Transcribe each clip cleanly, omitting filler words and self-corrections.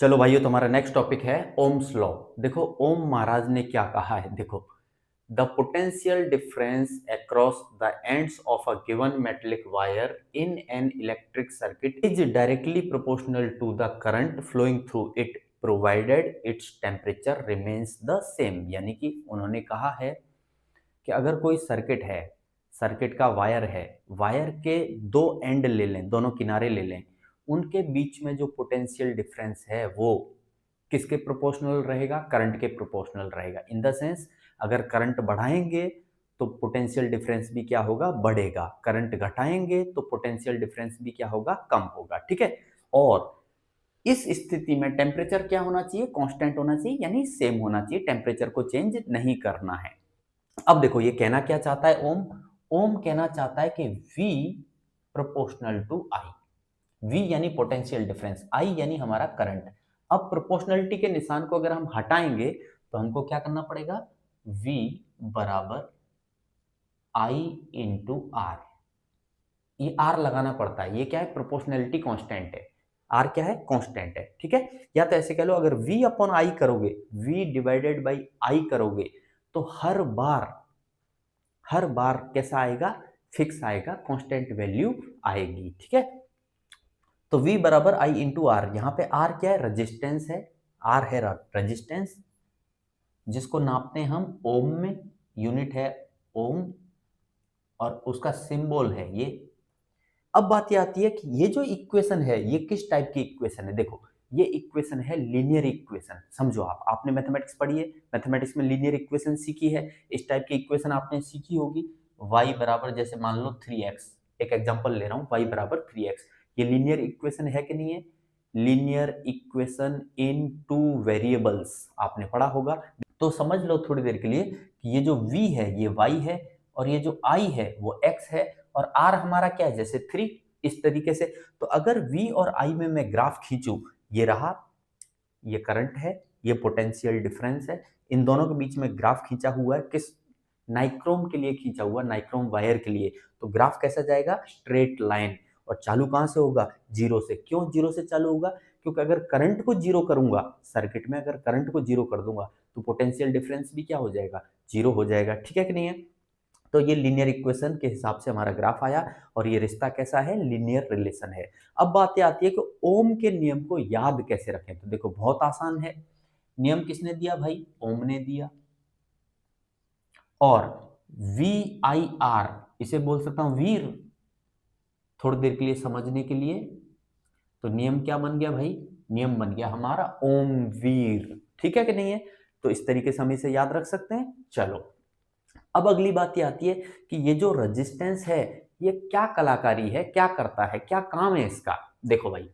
चलो भाइयों, तुम्हारा नेक्स्ट टॉपिक है ओम्स लॉ। देखो ओम महाराज ने क्या कहा है। देखो, the potential difference across the ends of a given metallic wire in an electric circuit is directly proportional to the current flowing through it provided its temperature remains the same. यानी कि उन्होंने कहा है कि अगर कोई सर्किट है, circuit का वायर है, वायर के दो एंड ले लें, दोनों किनारे ले लें, उनके बीच में जो पोटेंशियल डिफरेंस है वो किसके प्रोपोर्शनल रहेगा? करंट के प्रोपोर्शनल रहेगा। इन द सेंस, अगर करंट बढ़ाएंगे तो पोटेंशियल डिफरेंस भी क्या होगा? बढ़ेगा। करंट घटाएंगे तो पोटेंशियल डिफरेंस भी क्या होगा? कम होगा। ठीक है। और इस स्थिति में टेम्परेचर क्या होना चाहिए? कांस्टेंट होना चाहिए, यानी सेम होना चाहिए। टेम्परेचर को चेंज नहीं करना है। अब देखो ये कहना क्या चाहता है ओम? ओम कहना चाहता है कि V proportional to I। V यानी पोटेंशियल डिफरेंस, I यानी हमारा करंट। अब प्रोपोर्शनलिटी के निशान को अगर हम हटाएंगे तो हमको क्या करना पड़ेगा? V बराबर I इंटू R। ये R लगाना पड़ता है। ये क्या है? प्रोपोर्शनलिटी कांस्टेंट है। R क्या है? कांस्टेंट है। ठीक है। या तो ऐसे कह लो, अगर V अपॉन I करोगे, V डिवाइडेड बाई I करोगे, तो हर बार कैसा आएगा? फिक्स आएगा, कांस्टेंट वैल्यू आएगी। ठीक है। तो V बराबर I इंटू आर। यहाँ पे R क्या है? रेजिस्टेंस है। R है रेजिस्टेंस, जिसको नापते हैं हम ओम में। यूनिट है ओम और उसका सिंबल है ये। अब बात ये आती है कि ये जो इक्वेशन है ये किस टाइप की इक्वेशन है। देखो, ये इक्वेशन है लीनियर इक्वेशन। समझो, आपने मैथमेटिक्स पढ़ी है, मैथमेटिक्स में लीनियर इक्वेशन सीखी है। इस टाइप की इक्वेशन आपने सीखी होगी। y बराबर, जैसे मान लो 3x, एक एग्जांपल ले रहा हूँ, y बराबर 3x। ये लीनियर इक्वेशन है कि नहीं है? Linear equation in two variables आपने पढ़ा होगा। तो समझ लो थोड़ी देर के लिए कि ये जो v है ये y है, और ये जो I है वो x है, और R हमारा क्या है? जैसे 3। इस तरीके से तो अगर V और I में मैं ग्राफ खींचूं, ये रहा, ये करंट है, ये पोटेंशियल डिफरेंस है। इन दोनों के बीच में ग्राफ खींचा हुआ है। किस? नाइक्रोम के लिए खींचा हुआ, नाइक्रोम वायर के लिए। तो ग्राफ कैसा जाएगा? Straight line. और चालू कहां से होगा? जीरो से। क्यों जीरो से चालू होगा? क्योंकि अगर करंट को जीरो करूंगा सर्किट में, अगर करंट को जीरो कर दूंगा तो पोटेंशियल डिफरेंस भी क्या हो जाएगा? जीरो हो जाएगा। ठीक है कि नहीं है? तो ये लीनियर इक्वेशन के हिसाब से हमारा ग्राफ आया, और ये रिश्ता कैसा है? लीनियर रिलेशन है। अब बात ये आती है कि ओम के नियम को याद कैसे रखें। तो देखो बहुत आसान है। नियम किसने दिया भाई? ओम ने दिया। और VIR, इसे बोल सकता हूं वीर, थोड़ी देर के लिए समझने के लिए। तो नियम क्या बन गया भाई? नियम बन गया हमारा ओम वीर। ठीक है कि नहीं है? तो इस तरीके से हम इसे याद रख सकते हैं। चलो, अब अगली बात ये आती है कि ये जो रेजिस्टेंस है ये क्या कलाकारी है, क्या करता है, क्या काम है इसका। देखो भाई,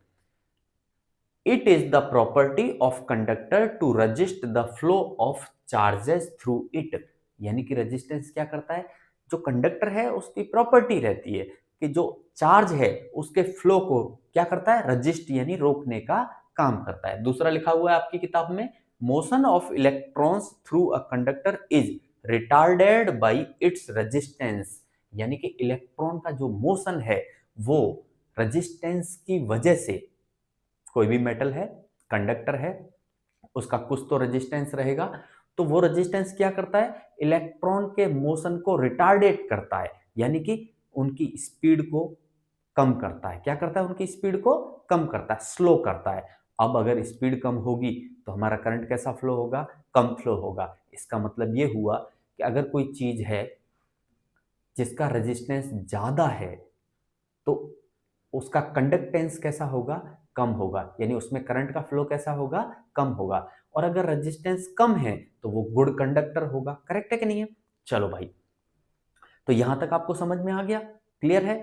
it is the property of conductor to resist the flow of charges through it. यानी कि रेजिस्टेंस क्या करता है? जो कंडक्टर है उसकी प्रॉपर्टी रहती है कि जो चार्ज है उसके फ्लो को क्या करता है? रजिस्ट यानी रोकने का काम करता है। दूसरा लिखा हुआ है आपकी किताब में, motion of electrons through a conductor is retarded by its resistance. यानी कि इलेक्ट्रॉन का जो मोशन है वो रेजिस्टेंस की वजह से, कोई भी मेटल है, कंडक्टर है, उसका कुछ तो रेजिस्टेंस रहेगा, तो वो रेजिस्टेंस क्या करता है? इलेक्ट्रॉन के मोशन को रिटार्डेट करता है, यानी कि उनकी स्पीड को कम करता है। क्या करता है? उनकी स्पीड को कम करता है, स्लो करता है। अब अगर स्पीड कम होगी तो हमारा करंट कैसा फ्लो होगा? कम फ्लो होगा। इसका मतलब ये हुआ कि अगर कोई चीज है जिसका रेजिस्टेंस ज्यादा है तो उसका कंडक्टेंस कैसा होगा? कम होगा, यानी उसमें करंट का फ्लो कैसा होगा? कम होगा। और अगर रेजिस्टेंस कम है तो वो गुड कंडक्टर होगा। करेक्ट है कि नहीं है? चलो भाई, तो यहां तक आपको समझ में आ गया? क्लियर है?